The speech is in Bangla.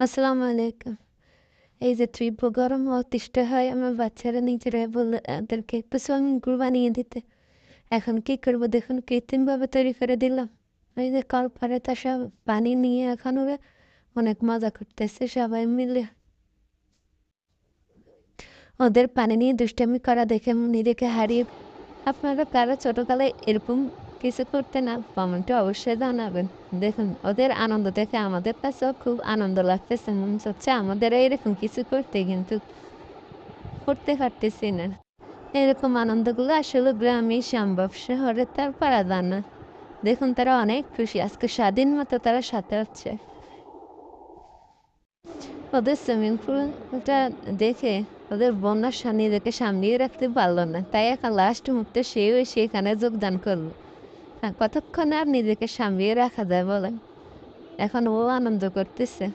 আসসালামু আলাইকুম। এই যে তীব্র গরম অতিষ্ঠ হয় আমার বাচ্চারা নিজেরাই বলল ওদেরকে একটু সুইমিং পুল বানিয়ে দিতে। এখন কি করব দেখুন কৃত্রিমভাবে তৈরি করে দিলাম। এই যে কল পাড়ে তা সব পানি নিয়ে এখন ওরা অনেক মজা করতেছে সবাই মিলে। ওদের পানি নিয়ে দুষ্টামি করা দেখে নিজেকে হারিয়ে আপনারা কারো ছোটকালে এরকম কিছু করতেন না? কমেন্টে অবশ্যই জানাবেন। দেখুন ওদের আনন্দ দেখে আমাদের কাছেও খুব আনন্দ লাগতেছে। মনে হচ্ছে আমাদেরও এরকম কিছু করতে কিন্তু করতে পারতেছি না। এরকম আনন্দগুলো আসলে গ্রামে সম্ভব, শহরে তার পারা যায় না। দেখুন তারা অনেক খুশি আজকে স্বাধীন মতো তারা সাঁতরাচ্ছে। ওদের সুইমিং পুলটা দেখে ওদের বন্যার নিজেকে সামলিয়ে রাখতে পারলো না, তাই এখন লাস্ট মুহূর্তে সেও সেখানে যোগদান করলো। কতক্ষণ আর নিজেকে সামলিয়ে রাখা যায় বলেন? এখন ও আনন্দ করতেছে।